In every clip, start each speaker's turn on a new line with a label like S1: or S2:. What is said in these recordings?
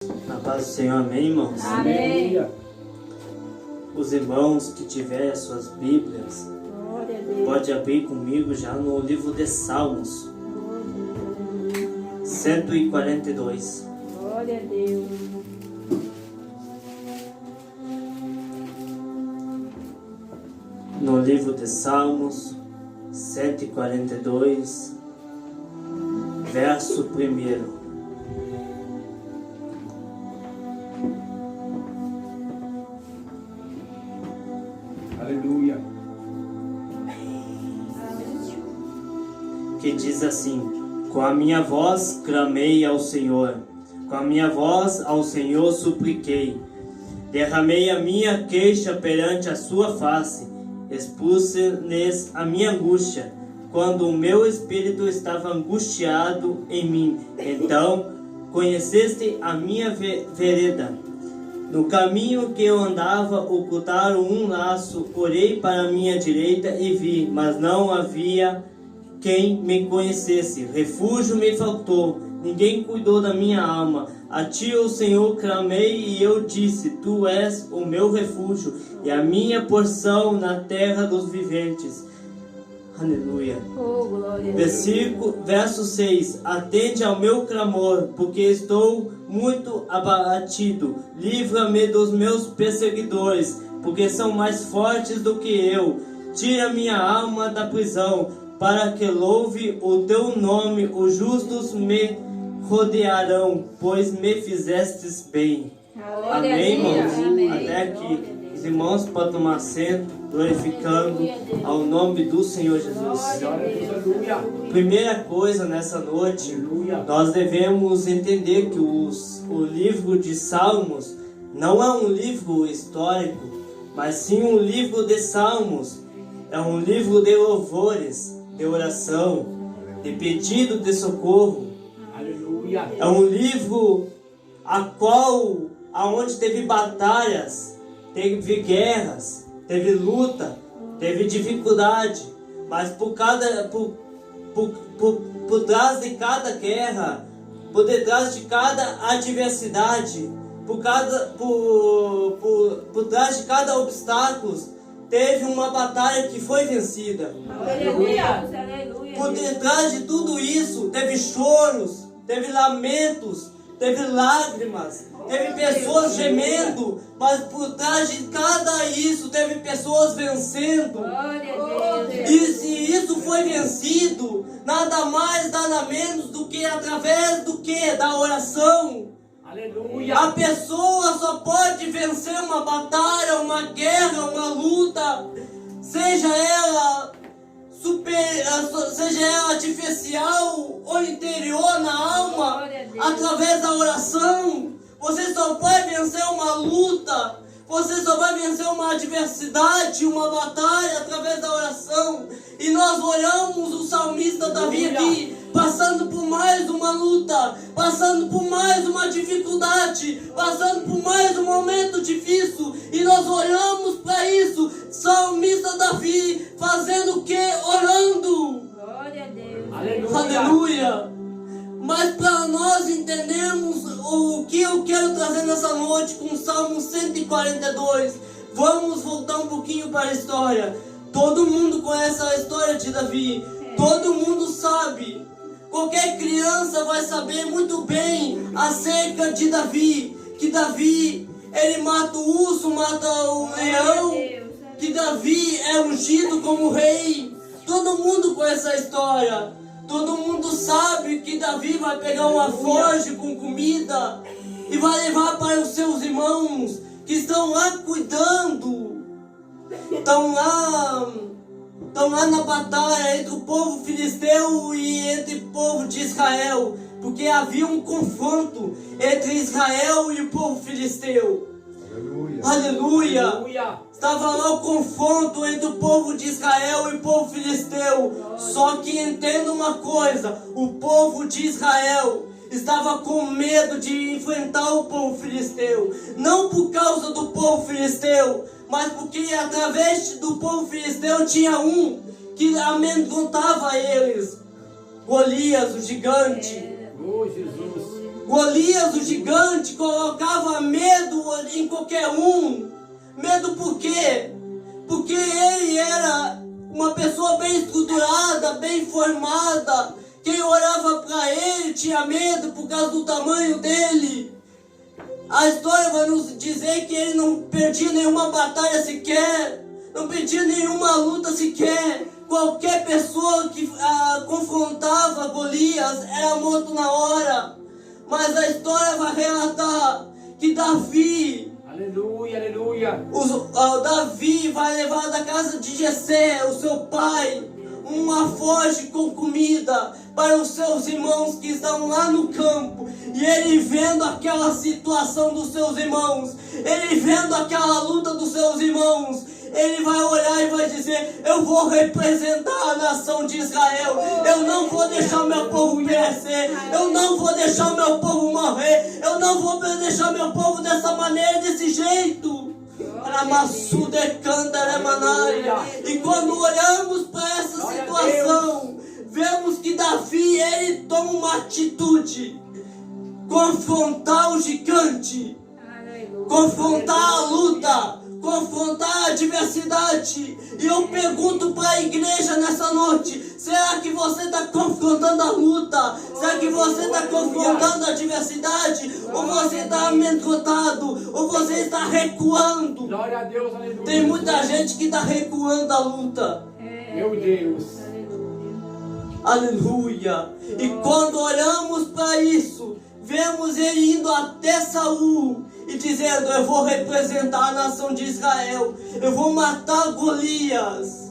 S1: Na paz do Senhor, amém, irmãos?
S2: Amém.
S1: Os irmãos que tiverem as suas Bíblias, pode abrir comigo já no livro de Salmos, 142.
S2: Glória a Deus.
S1: No livro de Salmos, 142, verso 1.
S3: Aleluia.
S1: Que diz assim: com a minha voz clamei ao Senhor, com a minha voz ao Senhor supliquei, derramei a minha queixa perante a sua face, expus-lhes a minha angústia, quando o meu espírito estava angustiado em mim. Então conheceste a minha vereda. No caminho que eu andava, ocultaram um laço, olhei para a minha direita e vi, mas não havia quem me conhecesse. Refúgio me faltou, ninguém cuidou da minha alma. A ti, ó Senhor, clamei e eu disse: tu és o meu refúgio e a minha porção na terra dos viventes. Aleluia.
S2: Oh, glória a Deus.
S1: Verso 6. Atende ao meu clamor, porque estou muito abatido. Livra-me dos meus perseguidores, porque são mais fortes do que eu. Tira minha alma da prisão, para que louve o teu nome. Os justos me rodearão, pois me fizestes bem.
S2: Glória
S1: Amém,
S2: a Deus.
S1: irmãos?
S2: Amém.
S1: Até aqui. Os irmãos podem tomar assento, glorificando ao nome do Senhor Jesus.
S3: Aleluia.
S1: Primeira coisa nessa noite, nós devemos entender que o livro de Salmos não é um livro histórico, mas sim um livro de salmos. É um livro de louvores, de oração, de pedido de socorro.
S3: Aleluia.
S1: É um livro aonde teve batalhas, teve guerras, teve luta, teve dificuldade, mas por trás de cada guerra, por detrás de cada adversidade, por trás de cada obstáculo, teve uma batalha que foi vencida.
S2: Aleluia.
S1: Por detrás de tudo isso, teve choros, teve lamentos, teve lágrimas, teve pessoas gemendo, mas por trás de cada isso, teve pessoas vencendo.
S2: Glória a Deus.
S1: E se isso foi vencido, nada mais, nada menos do que através do que? Da oração.
S3: Aleluia.
S1: A pessoa só pode vencer uma batalha, uma guerra, uma luta, seja ela artificial ou interior na alma, através da oração. Você só vai vencer uma luta, você só vai vencer uma adversidade, uma batalha através da oração. E nós olhamos o salmista Davi aqui, passando por mais uma luta, passando por mais uma dificuldade, passando por mais um momento difícil, e nós olhamos para isso, salmista Davi, fazendo o que? Orando.
S2: Glória a Deus.
S3: Aleluia.
S1: Aleluia! Mas para nós entendermos o que eu quero trazer nessa noite com o Salmo 142, vamos voltar um pouquinho para a história. Todo mundo conhece a história de Davi, todo mundo sabe. Qualquer criança vai saber muito bem acerca de Davi, que Davi, ele mata o urso, mata o leão, que Davi é ungido como rei. Todo mundo conhece a história. Todo mundo sabe que Davi vai pegar uma forja com comida e vai levar para os seus irmãos que estão lá cuidando. Estão lá na batalha entre o povo filisteu e entre o povo de Israel, porque havia um confronto entre Israel e o povo filisteu.
S3: Aleluia.
S1: Aleluia! Estava lá o confronto entre o povo de Israel e o povo filisteu. Só que entenda uma coisa: o povo de Israel estava com medo de enfrentar o povo filisteu. Não por causa do povo filisteu, mas porque através do povo filisteu tinha um que amedrontava eles. Golias, o gigante.
S3: Oh, Jesus.
S1: Golias, o gigante, colocava medo em qualquer um. Medo por quê? Porque ele era uma pessoa bem estruturada, bem formada. Quem orava para ele tinha medo por causa do tamanho dele. A história vai nos dizer que ele não perdia nenhuma batalha sequer, não perdia nenhuma luta sequer. Qualquer pessoa que confrontava Golias era morto na hora. Mas a história vai relatar que Davi,
S3: Aleluia, aleluia.
S1: Davi vai levar da casa de Jessé, o seu pai, uma foge com comida para os seus irmãos que estão lá no campo. E ele vendo aquela situação dos seus irmãos, ele vendo aquela luta dos seus irmãos, ele vai olhar e vai dizer: eu vou representar a nação de Israel. Eu não vou deixar meu povo perecer. Eu não vou deixar meu povo morrer. Eu não vou deixar meu povo dessa maneira, desse jeito. E quando olhamos para essa situação, vemos que Davi, ele toma uma atitude: confrontar o gigante, confrontar a luta, confrontar a adversidade. E eu pergunto para a igreja nessa noite: será que você está confrontando a luta? Será que você está confrontando a adversidade? Ou você está amedrontado? Ou você está recuando?
S3: Glória a Deus, aleluia.
S1: Tem muita gente que está recuando a luta.
S3: Meu Deus.
S1: Aleluia. E quando olhamos para isso, vemos ele indo até Saul e dizendo: eu vou representar a nação de Israel. Eu vou matar Golias.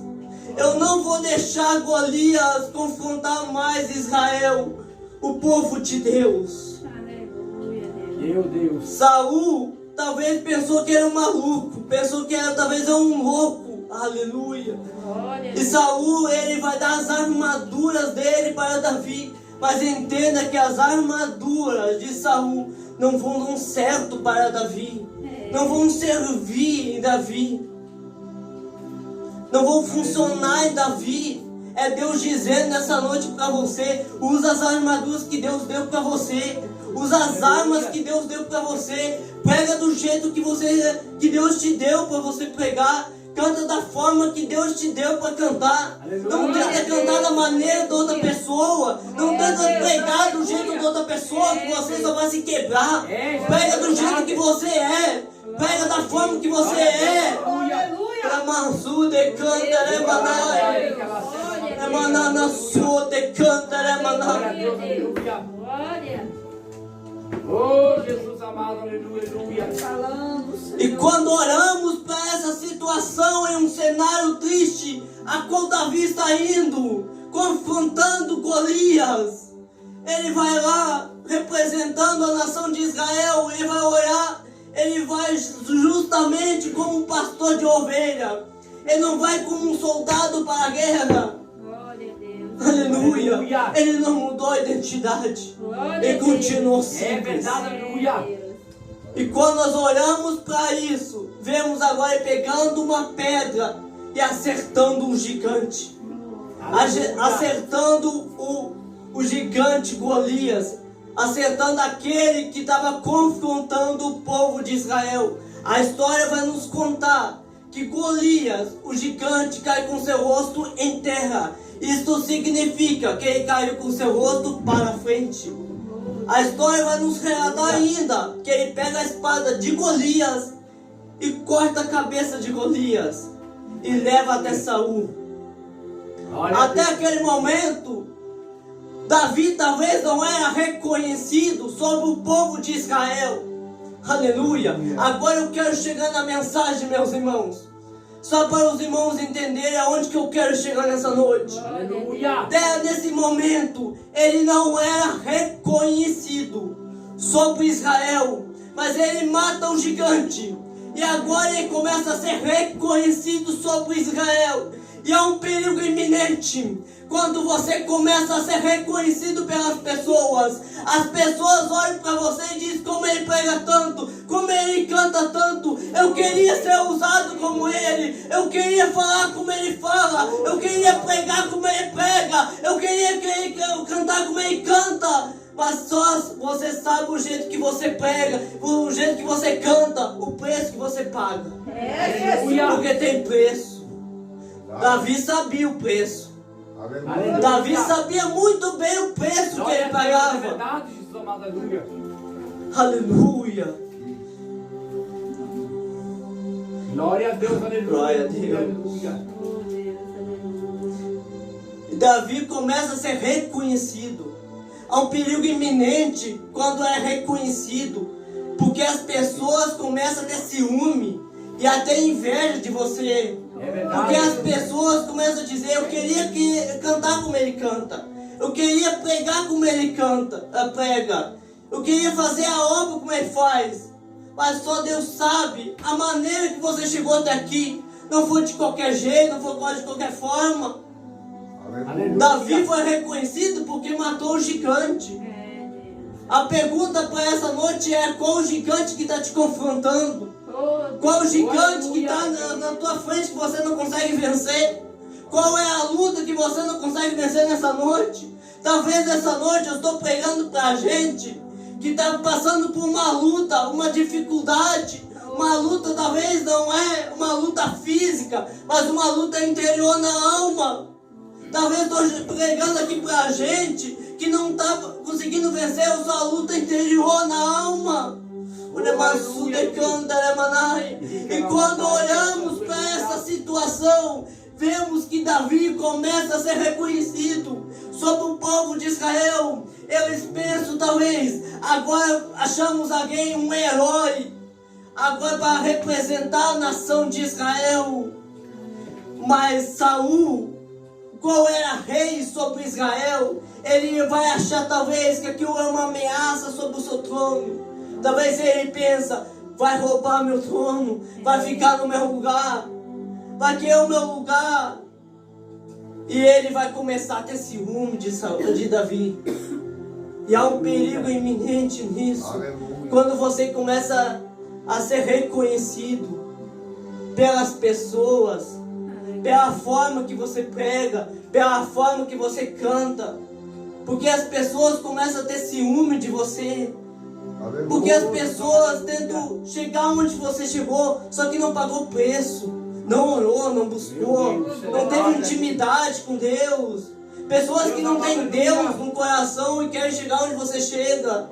S1: Eu não vou deixar Golias confrontar mais Israel, o povo de Deus.
S3: Meu Deus.
S1: Saul talvez pensou que era um maluco, pensou que era talvez um louco. Aleluia. E Saul, ele vai dar as armaduras dele para Davi. Mas entenda que as armaduras de Saul não vão dar certo para Davi. Não vão servir em Davi. Não vão funcionar em Davi. É Deus dizendo nessa noite para você: usa as armaduras que Deus deu para você. Usa as armas que Deus deu para você. Prega do jeito que Deus te deu para você pregar. Canta da forma que Deus te deu para cantar.
S3: Aleluia.
S1: Não tenta cantar da maneira de outra pessoa. Não tenta pregar do jeito de outra pessoa, que você só vai se quebrar. Prega do jeito que você é. Prega da forma que você é. Amazu de canta, remanai. Remanana sua de canta, remanai.
S3: Oh, Jesus amado, aleluia, aleluia.
S1: E quando oramos para essa situação em um cenário triste, a qual Davi está indo, confrontando Golias, ele vai lá representando a nação de Israel. Ele vai orar, ele vai justamente como um pastor de ovelha. Ele não vai como um soldado para a guerra. Aleluia. Aleluia. Ele não mudou a identidade. Ele continuou simples.
S3: É verdade, aleluia.
S1: E quando nós olhamos para isso, vemos agora ele pegando uma pedra e acertando um gigante. Acertando o gigante Golias. Acertando aquele que estava confrontando o povo de Israel. A história vai nos contar que Golias, o gigante, cai com seu rosto em terra. Isto significa que ele caiu com seu rosto para frente. A história vai nos relatar ainda que ele pega a espada de Golias e corta a cabeça de Golias e leva até Saul. Até aquele momento, Davi talvez não era reconhecido sobre o povo de Israel. Aleluia. Agora eu quero chegar na mensagem, meus irmãos. Só para os irmãos entenderem aonde que eu quero chegar nessa noite.
S3: Aleluia.
S1: Até nesse momento, ele não era reconhecido sobre Israel. Mas ele mata o gigante. E agora ele começa a ser reconhecido sobre Israel. E é um perigo iminente. Quando você começa a ser reconhecido pelas pessoas, as pessoas olham para você e dizem: como ele prega tanto, como ele canta tanto, eu queria ser usado como ele, eu queria falar como ele fala, eu queria pregar como ele prega, eu queria cantar como ele canta. mas só você sabe o jeito que você prega, o jeito que você canta, o preço que você paga. Porque tem preço. Davi sabia o preço.
S3: Aleluia.
S1: Davi sabia muito bem o preço que ele
S3: É
S1: pagava.
S3: verdade, Jesus amado, aleluia.
S1: Aleluia.
S3: Glória a Deus, aleluia.
S1: Glória a Deus.
S3: Aleluia.
S2: Oh, Deus, aleluia.
S1: E Davi começa a ser reconhecido. Há um perigo iminente quando é reconhecido, porque as pessoas começam a ter ciúme e até inveja de você.
S3: É verdade.
S1: Porque as pessoas começam a dizer: eu queria cantar como ele canta, eu queria pregar como ele prega, eu queria fazer a obra como ele faz. Mas só Deus sabe a maneira que você chegou até aqui. Não foi de qualquer jeito, não foi de qualquer forma.
S3: Aleluia.
S1: Davi foi reconhecido porque matou o gigante.
S2: É, Deus.
S1: A pergunta para essa noite é: qual o gigante que está te confrontando?
S2: Oh,
S1: Qual o gigante
S3: Aleluia.
S1: que está na tua frente que você não consegue vencer? Qual é a luta que você não consegue vencer nessa noite? Talvez nessa noite eu estou pregando para a gente que está passando por uma luta, uma dificuldade. Uma luta talvez não é uma luta física, mas uma luta interior na alma. Talvez estou pregando aqui para a gente que não está conseguindo vencer a sua luta interior na alma. E quando olhamos para essa situação, vemos que Davi começa a ser reconhecido sobre o povo de Israel. Eles pensam, talvez, agora achamos alguém, um herói, agora para representar a nação de Israel. Mas Saul, qual era rei sobre Israel, ele vai achar talvez que aquilo é uma ameaça sobre o seu trono. Talvez ele pensa: vai roubar meu trono, vai ficar no meu lugar, vai querer o meu lugar. E ele vai começar a ter ciúme de Davi. E há um perigo iminente nisso.
S4: Aleluia.
S1: Quando você começa a ser reconhecido pelas pessoas, pela forma que você prega, pela forma que você canta, porque as pessoas começam a ter ciúme de você,
S4: Aleluia.
S1: porque as pessoas tentam chegar onde você chegou, só que não pagou preço, não orou, não buscou, não teve intimidade com Deus. Pessoas que não têm Deus no coração e querem chegar onde você chega.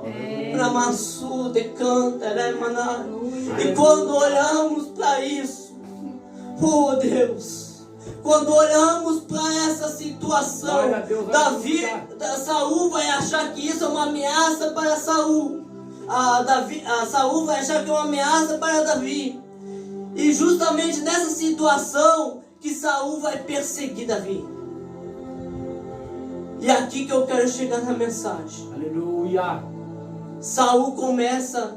S1: E quando olhamos para isso, oh Deus, quando olhamos para essa situação, Saul vai achar que isso é uma ameaça para Saul. Saul vai achar que é uma ameaça para Davi. E justamente nessa situação que Saul vai perseguir Davi. E aqui que eu quero chegar na mensagem.
S3: Aleluia.
S1: Saul começa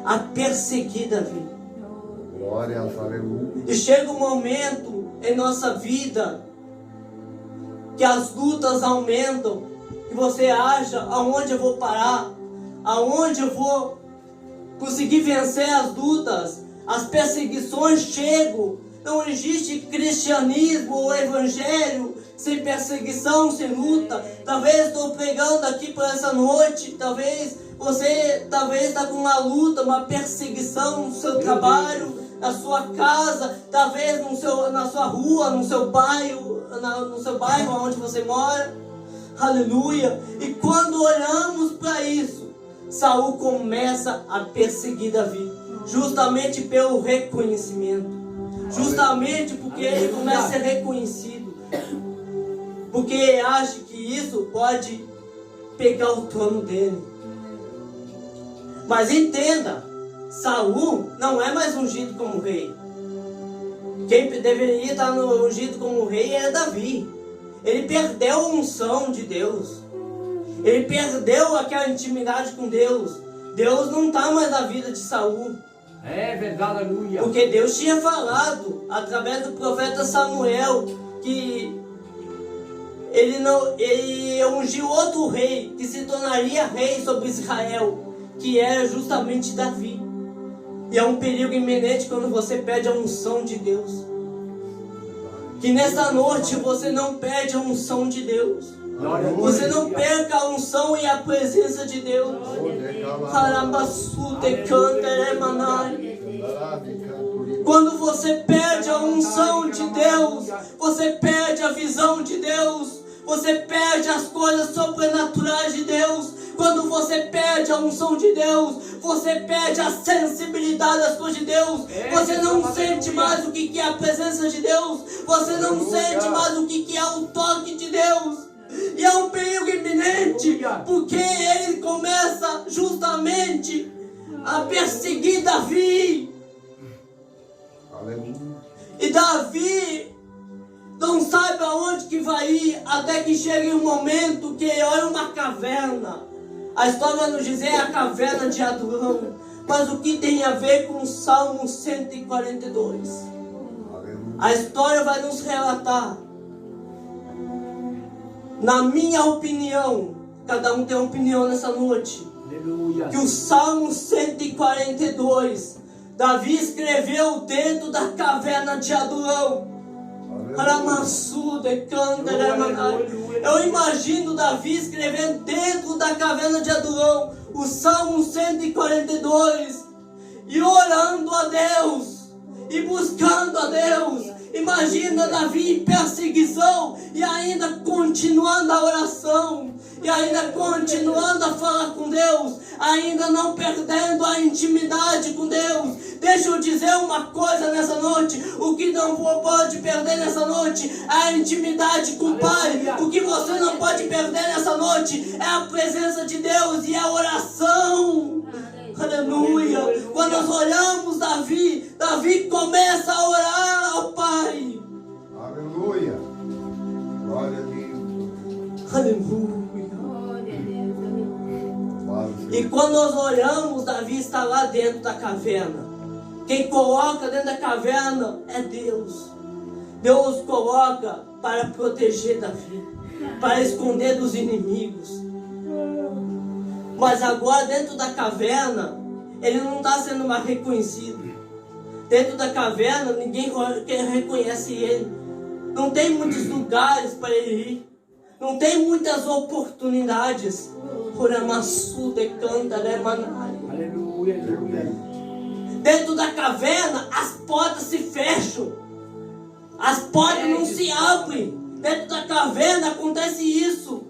S1: a perseguir Davi.
S4: Glória, aleluia.
S1: E chega um momento em nossa vida que as lutas aumentam, que você acha: aonde eu vou parar? Aonde eu vou conseguir vencer as lutas? As perseguições chegam. Não existe cristianismo ou evangelho sem perseguição, sem luta. Talvez estou pregando aqui para essa noite. Talvez você está com uma luta, uma perseguição no seu trabalho, na sua casa, talvez na sua rua, no seu bairro onde você mora. Aleluia. E quando olhamos para isso, Saul começa a perseguir Davi, justamente pelo reconhecimento. Justamente porque ele começa a ser reconhecido, porque ele acha que isso pode pegar o trono dele. Mas entenda, Saul não é mais ungido como rei. Quem deveria estar ungido como rei é Davi. Ele perdeu a unção de Deus. Ele perdeu aquela intimidade com Deus. Deus não está mais na vida de Saul.
S3: É verdade, aleluia.
S1: Porque Deus tinha falado através do profeta Samuel que ele ungiu outro rei que se tornaria rei sobre Israel, que era justamente Davi. E é um perigo iminente quando você perde a unção de Deus. Que nessa noite você não perde a unção de Deus. Você não perca a unção e a presença de Deus. Quando você perde a unção de Deus, você perde a visão de Deus, você perde as coisas sobrenaturais de Deus. Quando você perde a unção de Deus, você perde a sensibilidade das coisas de Deus. Você não sente mais o que é a presença de Deus. Você não sente mais o que é o toque de Deus. E é um perigo iminente, porque ele começa justamente a perseguir Davi.
S4: Aleluia.
S1: E Davi não sabe aonde que vai ir, até que chega um momento que ele olha uma caverna. A história vai nos dizer a caverna de Adulão. Mas o que tem a ver com o Salmo 142?
S4: Aleluia.
S1: A história vai nos relatar. Na minha opinião, cada um tem uma opinião nessa noite,
S3: Aleluia.
S1: que o Salmo 142, Davi escreveu dentro da caverna de Adulão. Eu imagino Davi escrevendo dentro da caverna de Adulão o Salmo 142 e orando a Deus e buscando a Deus. Imagina Davi em perseguição e ainda continuando a oração, e ainda continuando a falar com Deus, ainda não perdendo a intimidade com Deus. Deixa eu dizer uma coisa nessa noite: o que não pode perder nessa noite é a intimidade com o Pai. O que você não pode perder nessa noite é a presença de Deus e a oração. Aleluia. Quando nós olhamos Davi começa a orar ao Pai.
S4: Aleluia. Glória a Deus.
S1: Aleluia.
S2: Glória a Deus, aleluia.
S1: E quando nós olhamos, Davi está lá dentro da caverna. Quem coloca dentro da caverna é Deus. Deus coloca para proteger Davi, para esconder dos inimigos. Mas agora dentro da caverna, ele não está sendo mais reconhecido. Dentro da caverna, ninguém reconhece ele. Não tem muitos lugares para ele ir. Não tem muitas oportunidades.
S3: Aleluia, aleluia.
S1: Dentro da caverna, as portas se fecham. As portas não se abrem. Dentro da caverna acontece isso.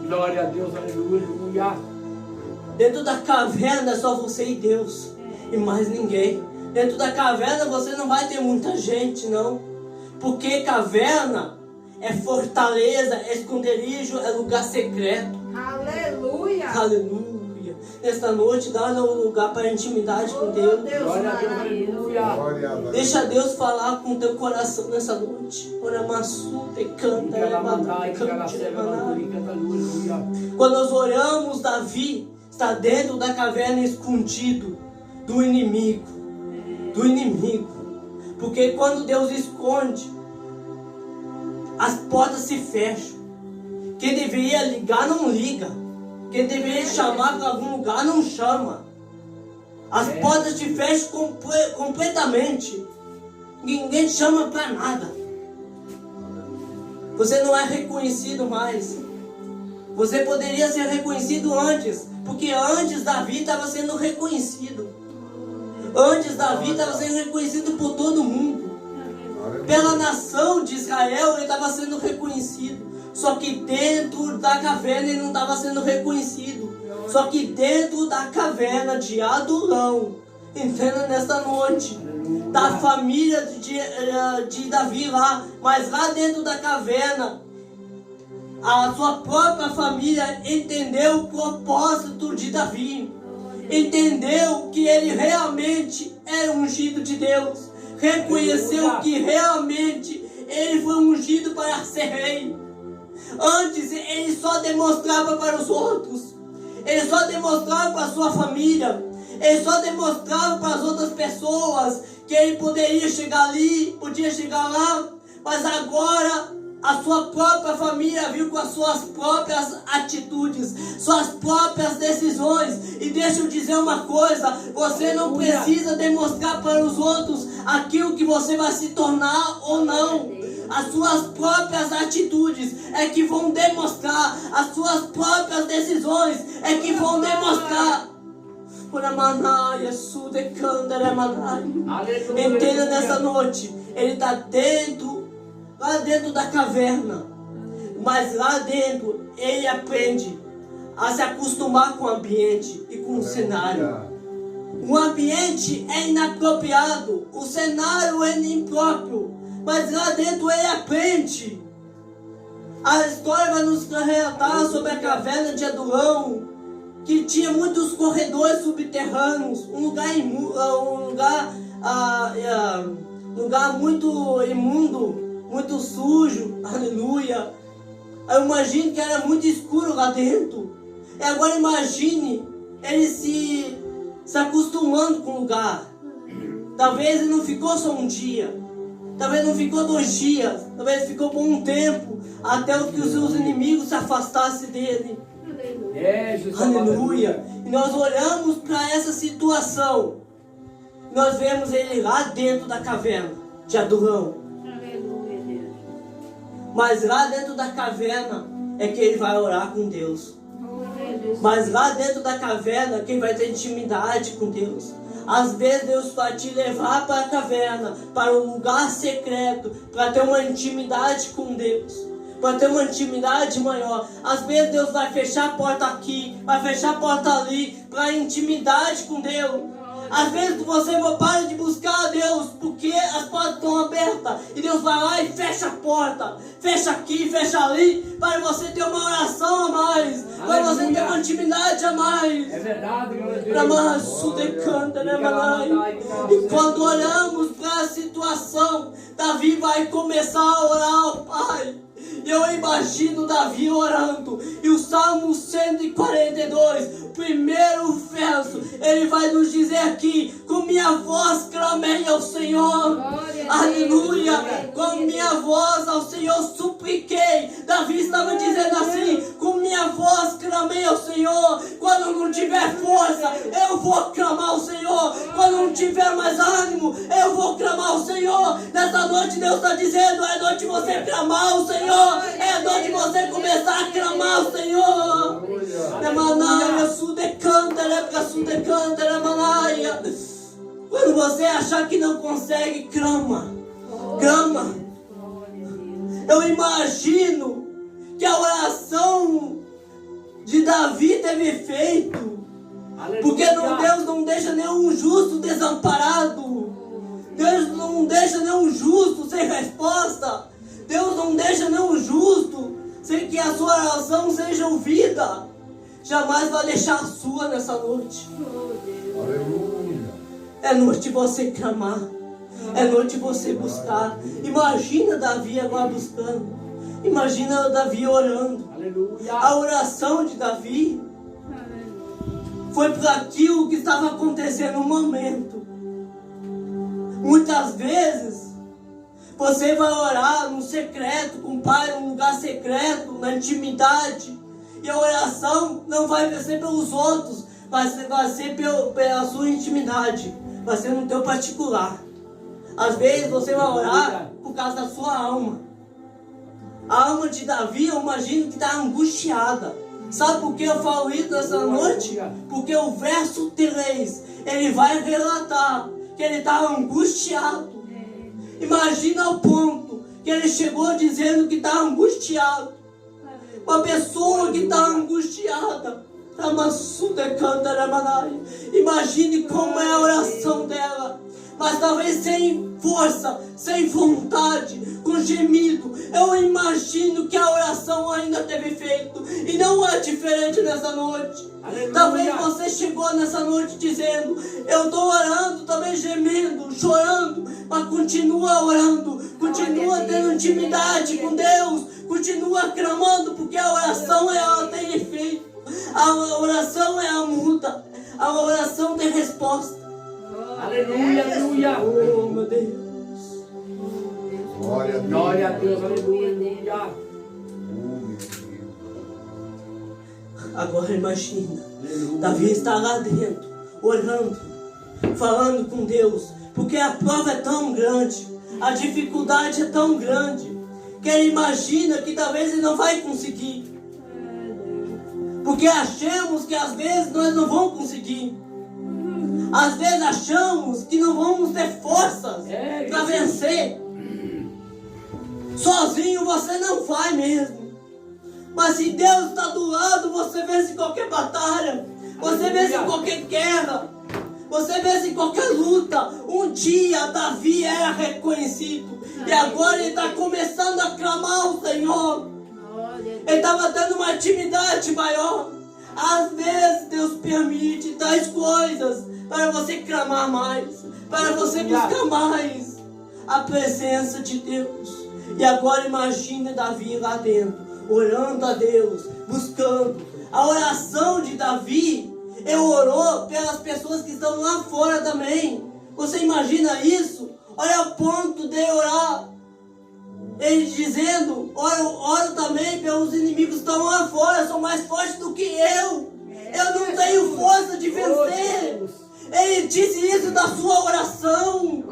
S3: Glória a Deus, aleluia.
S1: Dentro da caverna é só você e Deus, e mais ninguém. Dentro da caverna você não vai ter muita gente, não. Porque caverna é fortaleza, é esconderijo, é lugar secreto.
S2: Aleluia.
S1: Aleluia. Nesta noite, dá um lugar para intimidade com Deus.
S3: Glória a Deus, aleluia.
S4: Glória a Deus.
S1: Deixa Deus falar com o teu coração nessa noite. Quando nós oramos, Davi está dentro da caverna escondido do inimigo. Do inimigo. Porque quando Deus esconde, as portas se fecham. Quem deveria ligar, não liga. Quem deveria chamar para algum lugar, não chama. As portas se fecham completamente. Ninguém chama para nada. Você não é reconhecido mais. Você poderia ser reconhecido antes. Porque antes Davi estava sendo reconhecido. Antes Davi estava sendo reconhecido por todo mundo. Pela nação de Israel ele estava sendo reconhecido. Só que dentro da caverna ele não estava sendo reconhecido. Só que dentro da caverna de Adulão, entenda nesta noite, da família de Davi lá, mas lá dentro da caverna, a sua própria família entendeu o propósito de Davi. Entendeu que ele realmente era ungido de Deus. Reconheceu que realmente ele foi ungido para ser rei. Antes ele só demonstrava para os outros. Ele só demonstrava para a sua família. Ele só demonstrava para as outras pessoas que ele poderia chegar ali, podia chegar lá. Mas agora A sua própria família viu com as suas próprias atitudes, suas próprias decisões. E deixa eu dizer uma coisa: você não precisa demonstrar para os outros aquilo que você vai se tornar ou não. As suas próprias atitudes é que vão demonstrar, as suas próprias decisões é que vão demonstrar. Entenda nessa noite, ele está lá dentro da caverna, mas lá dentro ele aprende a se acostumar com o ambiente e com o cenário. O ambiente é inapropriado, o cenário é impróprio, mas lá dentro ele aprende. A história vai nos relatar sobre a caverna de Adulão, que tinha muitos corredores subterrâneos, um lugar muito imundo, muito sujo, aleluia. Eu imagino que era muito escuro lá dentro. E agora imagine ele se acostumando com o lugar. Talvez ele não ficou só um dia, talvez não ficou 2 dias, talvez ficou por um tempo, até que os seus inimigos se afastassem dele. Aleluia. E nós olhamos para essa situação, nós vemos ele lá dentro da caverna de Adulão.
S2: Aleluia, Deus.
S1: Mas lá dentro da caverna é que ele vai orar com Deus.
S2: Aleluia.
S1: Mas lá dentro da caverna quem vai ter intimidade com Deus. Às vezes Deus vai te levar para a caverna, para um lugar secreto, para ter uma intimidade com Deus, para ter uma intimidade maior. Às vezes Deus vai fechar a porta aqui, vai fechar a porta ali, para intimidade com Deus. Às vezes você para de buscar a Deus, porque as portas estão abertas, e Deus vai lá e fecha a porta, fecha aqui, fecha ali, para você ter uma oração a mais, para você ter uma intimidade a mais.
S3: É verdade, glória a Deus.
S1: E quando olhamos para a situação, Davi vai começar a orar ao Pai. Eu imagino Davi orando, e o Salmo 142, o primeiro verso, ele vai nos dizer aqui: com minha voz clamei ao Senhor, aleluia, com minha voz ao Senhor supliquei. Davi estava dizendo assim: com minha voz clamei ao Senhor. Quando não tiver força, eu vou clamar ao Senhor. Quando não tiver mais ânimo, eu vou clamar ao Senhor. Nessa noite Deus está dizendo: é noite de você clamar ao Senhor, é noite de você começar a clamar ao Senhor. Quando você achar que não consegue, clama. Clama. Eu imagino que a oração de Davi teve efeito, porque Deus não deixa nenhum justo desamparado. Deus não deixa nenhum justo sem resposta. Deus não deixa nenhum justo sem que a sua oração seja ouvida. Jamais vai deixar a sua nessa noite.
S4: Aleluia.
S1: É noite de você clamar, é noite de você buscar. Imagina Davi agora buscando, imagina Davi orando.
S3: Aleluia.
S1: A oração de Davi foi por aquilo que estava acontecendo no momento. Muitas vezes você vai orar no secreto, com o Pai, num lugar secreto, na intimidade, e a oração não vai ser pelos outros, vai ser pela sua intimidade, vai ser no teu particular. Às vezes você vai orar por causa da sua alma. A alma de Davi, eu imagino que está angustiada. Sabe por que eu falo isso nessa noite? Porque o verso 3, ele vai relatar que ele está angustiado. Imagina o ponto que ele chegou dizendo que está angustiado. Uma pessoa que está angustiada, imagine como é a oração dela, mas talvez sem força, sem vontade, com gemido. Eu imagino que a oração ainda teve efeito, e não é diferente nessa noite.
S3: Aleluia.
S1: Talvez você chegou nessa noite dizendo: eu estou orando, também gemendo, chorando, mas continua orando, continua tendo intimidade com Deus, continua clamando, porque a oração ela tem efeito, a oração é a muda, a oração tem resposta.
S3: Aleluia, aleluia.
S1: Oh meu Deus,
S4: Glória a Deus.
S3: Glória a Deus, aleluia.
S1: Agora imagina, Davi está lá dentro, orando, falando com Deus, porque a prova é tão grande, a dificuldade é tão grande, que ele imagina que talvez ele não vai conseguir. Porque achamos que às vezes nós não vamos conseguir. Às vezes achamos que não vamos ter forças para vencer. Sozinho você não vai mesmo. Mas se Deus está do lado, você vence qualquer batalha. Você vence qualquer guerra. Você vence qualquer luta. Um dia Davi era reconhecido. E agora ele está começando a clamar ao Senhor. Ele estava tendo uma intimidade maior. Às vezes Deus permite tais coisas para você clamar mais, para você buscar mais a presença de Deus. E agora imagine Davi lá dentro, orando a Deus, buscando. A oração de Davi, ele orou pelas pessoas que estão lá fora também. Você imagina isso? Olha o ponto de orar. Ele dizendo, oro também pelos inimigos que estão lá fora, são mais fortes do que eu. Eu não tenho força de vencer. Ele disse isso na sua oração.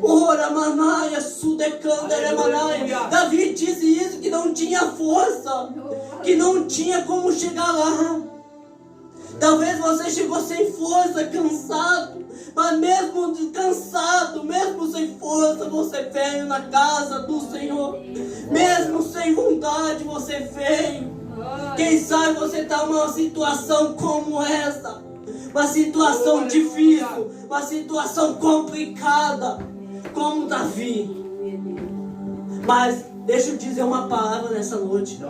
S1: Ora, manaia, sudecanda, manaia. Davi disse isso, que não tinha força, que não tinha como chegar lá. Talvez você chegou sem força, cansado, mas mesmo cansado, mesmo sem força, você veio na casa do Senhor. Mesmo sem vontade, você veio. Quem sabe você está numa situação como essa, uma situação difícil, uma situação complicada, como Davi. Mas deixa eu dizer uma palavra nessa noite.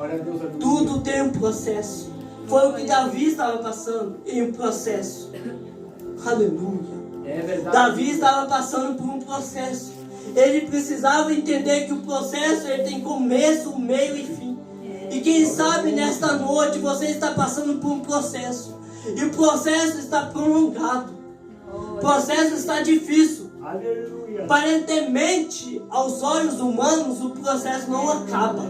S1: Tudo tem um processo. Foi o que Davi estava passando em um processo. Aleluia.
S3: É verdade.
S1: Davi estava passando por um processo. Ele precisava entender que o processo ele tem começo, meio e fim. E quem sabe nesta noite você está passando por um processo. E o processo está prolongado. O processo está difícil.
S3: Aleluia.
S1: Aparentemente, aos olhos humanos, o processo não acaba.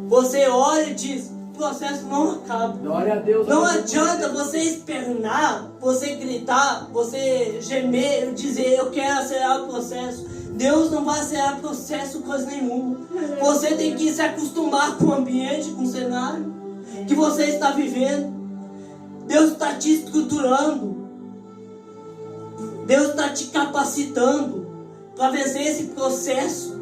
S1: Você olha e diz, o processo não acaba.
S3: Glória a Deus.
S1: Não adianta você espernar, você gritar, você gemer, dizer eu quero acelerar o processo. Deus não vai acelerar o processo coisa nenhuma. Você tem que se acostumar com o ambiente, com o cenário que você está vivendo. Deus está te estruturando. Deus está te capacitando para vencer esse processo.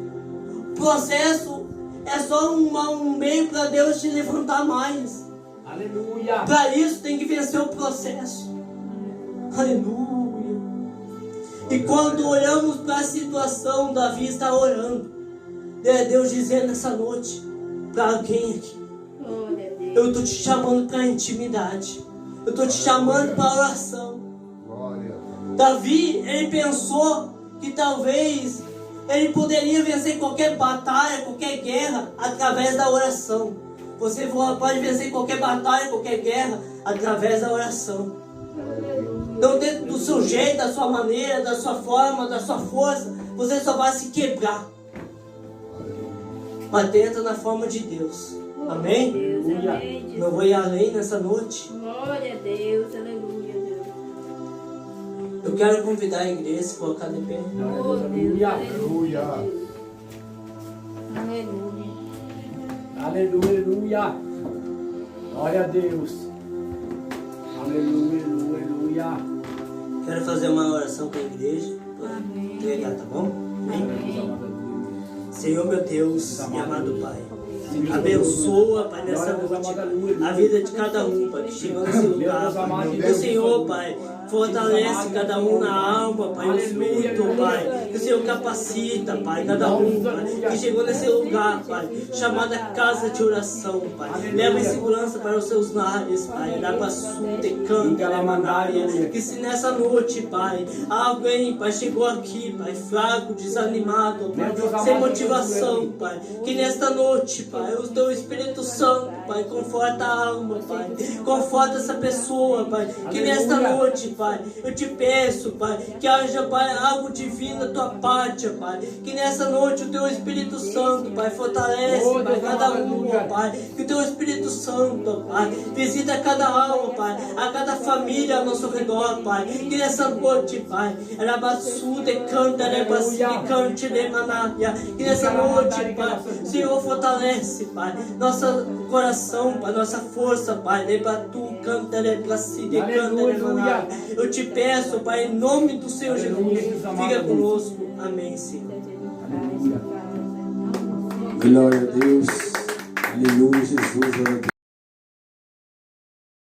S1: O processo é só um meio para Deus te levantar mais.
S3: Aleluia.
S1: Para isso tem que vencer o processo. Aleluia. E quando olhamos para a situação, Davi está orando. É Deus dizendo nessa noite para alguém aqui: eu estou te chamando para a intimidade. Eu estou te chamando para a oração. Davi, ele pensou que talvez ele poderia vencer qualquer batalha, qualquer guerra, através da oração. Você pode vencer qualquer batalha, qualquer guerra, através da oração. Não dentro do seu jeito, da sua maneira, da sua forma, da sua força, você só vai se quebrar. Mas tenta na forma de Deus. Amém?
S2: Deus, amém.
S1: Não vou ir além nessa noite.
S2: Glória a Deus, aleluia, Deus.
S1: Eu quero convidar a igreja a se colocar de pé.
S2: Oh, Deus,
S4: Aleluia.
S2: Aleluia.
S3: Aleluia. Glória a Deus. Aleluia, aleluia.
S1: Quero fazer uma oração com a igreja.
S2: Amém.
S1: Entregar, tá bom? Amém?
S2: Amém.
S1: Senhor meu Deus e amado Pai, abençoa, Pai, nessa noite, a vida de cada um, Pai, que chegou nesse lugar, Pai. Que o Senhor, Pai, fortalece cada um na alma, Pai, no espírito, Pai. Que o Senhor capacita, Pai, cada um, Pai, que chegou nesse lugar, Pai, chamada casa de oração, Pai. Leva em segurança para os seus lares, Pai. Dá para canta, lamanaia. Que se nessa noite, Pai, alguém, Pai, chegou aqui, Pai, fraco, desanimado, Pai, sem motivação, motivação, Pai. Que nesta noite, Pai, o Teu Espírito Santo, Pai, conforta a alma, Pai. Conforta essa pessoa, Pai. Que nesta noite, Pai, eu te peço, Pai, que haja, Pai, algo divino da Tua parte, Pai. Que nessa noite o Teu Espírito Santo, Pai, fortalece, Pai, cada uma, Pai. Que o Teu Espírito Santo, Pai, visita cada alma, Pai, a cada família ao nosso redor, Pai. Que nessa noite, Pai, ela bassude, canta, cante, manabia. Que nessa noite, Pai, Senhor, fortalece, Pai, nosso coração, Pai, nossa força, Pai. Lebatu, canta, placide, canta, manabia. Eu te peço, Pai, em nome do Senhor Jesus, fica conosco. Amém, Senhor.
S4: Glória a Deus. Aleluia, Jesus. Glória a Deus.